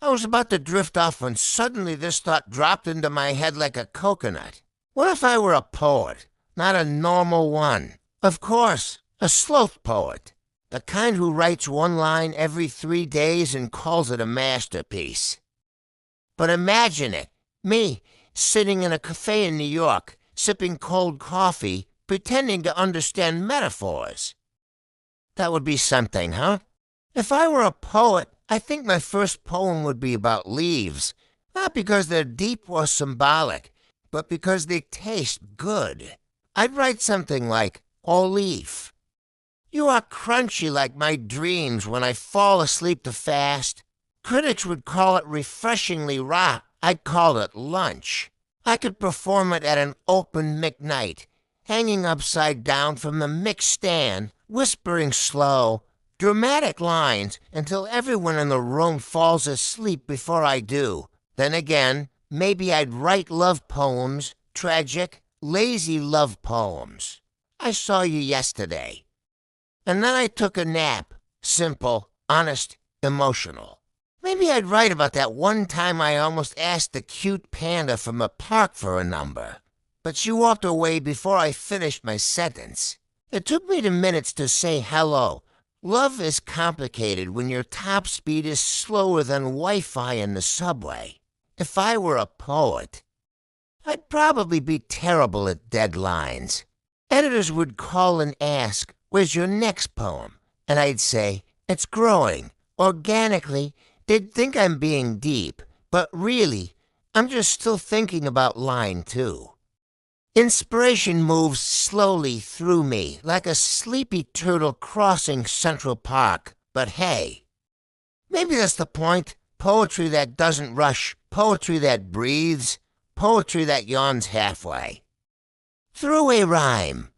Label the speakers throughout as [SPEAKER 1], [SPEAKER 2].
[SPEAKER 1] I was about to drift off when suddenly this thought dropped into my head like a coconut. What if I were a poet? Not a normal one. Of course, a sloth poet. The kind who writes one line every 3 days and calls it a masterpiece. But imagine it, me, sitting in a cafe in New York, sipping cold coffee, pretending to understand metaphors. That would be something, huh? If I were a poet, I think my first poem would be about leaves, not because they're deep or symbolic, but because they taste good. I'd write something like, "O leaf, you are crunchy like my dreams when I fall asleep to fast." Critics would call it refreshingly raw. I'd call it lunch. I could perform it at an open mic night, hanging upside down from the mic stand, whispering slow, dramatic lines until everyone in the room falls asleep before I do. Then again, maybe I'd write love poems, tragic, lazy love poems. I saw you yesterday. And then I took a nap. Simple, honest, emotional. Maybe I'd write about that one time I almost asked the cute panda from a park for a number, but she walked away before I finished my sentence. It took me 2 minutes to say hello. Love is complicated when your top speed is slower than Wi-Fi in the subway. If I were a poet, I'd probably be terrible at deadlines. Editors would call and ask, "Where's your next poem?" And I'd say, "It's growing, organically." They'd think I'm being deep, but really, I'm just still thinking about line 2. Inspiration moves slowly through me, like a sleepy turtle crossing Central Park. But hey, maybe that's the point. Poetry that doesn't rush, poetry that breathes, poetry that yawns halfway. Throwaway rhyme.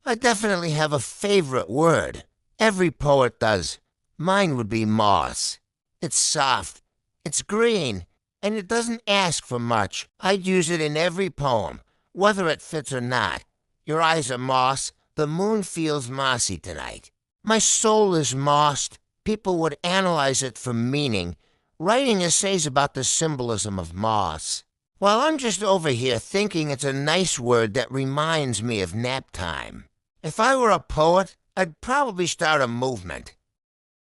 [SPEAKER 1] I definitely have a favorite word. Every poet does. Mine would be moss. It's soft, it's green, and it doesn't ask for much. I'd use it in every poem, whether it fits or not. Your eyes are moss, the moon feels mossy tonight. My soul is mossed. People would analyze it for meaning, writing essays about the symbolism of moss. While I'm just over here thinking it's a nice word that reminds me of nap time. If I were a poet, I'd probably start a movement.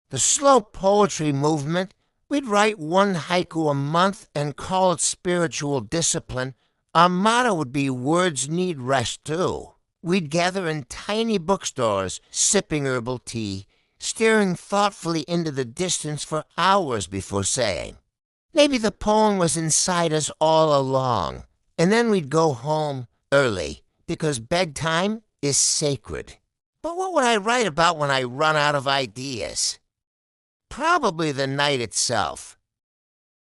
[SPEAKER 1] The slow poetry movement. We'd write one haiku a month and call it spiritual discipline. Our motto would be words need rest too. We'd gather in tiny bookstores, sipping herbal tea, staring thoughtfully into the distance for hours before saying. Maybe the poem was inside us all along, and then we'd go home early because bedtime is sacred. But what would I write about when I run out of ideas? Probably the night itself.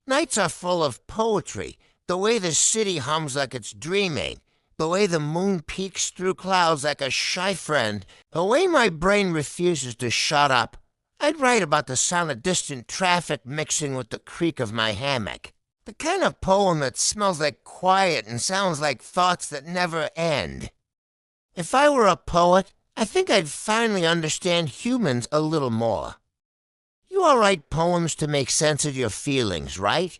[SPEAKER 1] Nights are full of poetry, the way the city hums like it's dreaming, the way the moon peeks through clouds like a shy friend, the way my brain refuses to shut up. I'd write about the sound of distant traffic mixing with the creak of my hammock. The kind of poem that smells like quiet and sounds like thoughts that never end. If I were a poet, I think I'd finally understand humans a little more. You all write poems to make sense of your feelings, right?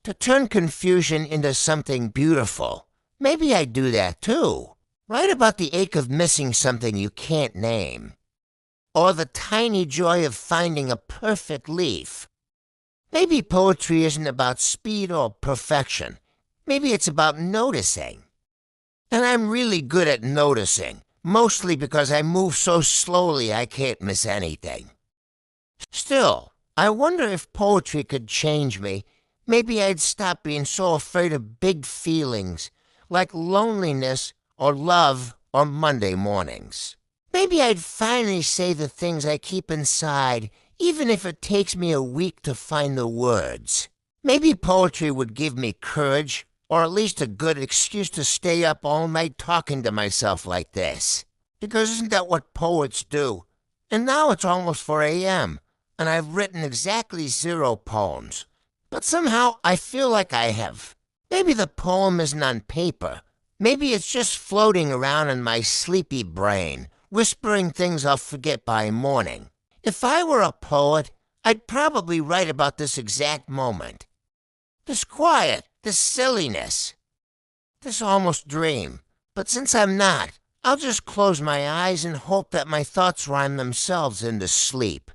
[SPEAKER 1] To turn confusion into something beautiful. Maybe I'd do that too. Write about the ache of missing something you can't name. Or the tiny joy of finding a perfect leaf. Maybe poetry isn't about speed or perfection. Maybe it's about noticing. And I'm really good at noticing, mostly because I move so slowly I can't miss anything. Still, I wonder if poetry could change me. Maybe I'd stop being so afraid of big feelings, like loneliness or love or Monday mornings. Maybe I'd finally say the things I keep inside, even if it takes me a week to find the words. Maybe poetry would give me courage, or at least a good excuse to stay up all night talking to myself like this. Because isn't that what poets do? And now it's almost 4 a.m., and I've written exactly 0 poems. But somehow I feel like I have. Maybe the poem isn't on paper. Maybe it's just floating around in my sleepy brain, whispering things I'll forget by morning. If I were a poet, I'd probably write about this exact moment. This quiet, this silliness, this almost dream. But since I'm not, I'll just close my eyes and hope that my thoughts rhyme themselves into sleep.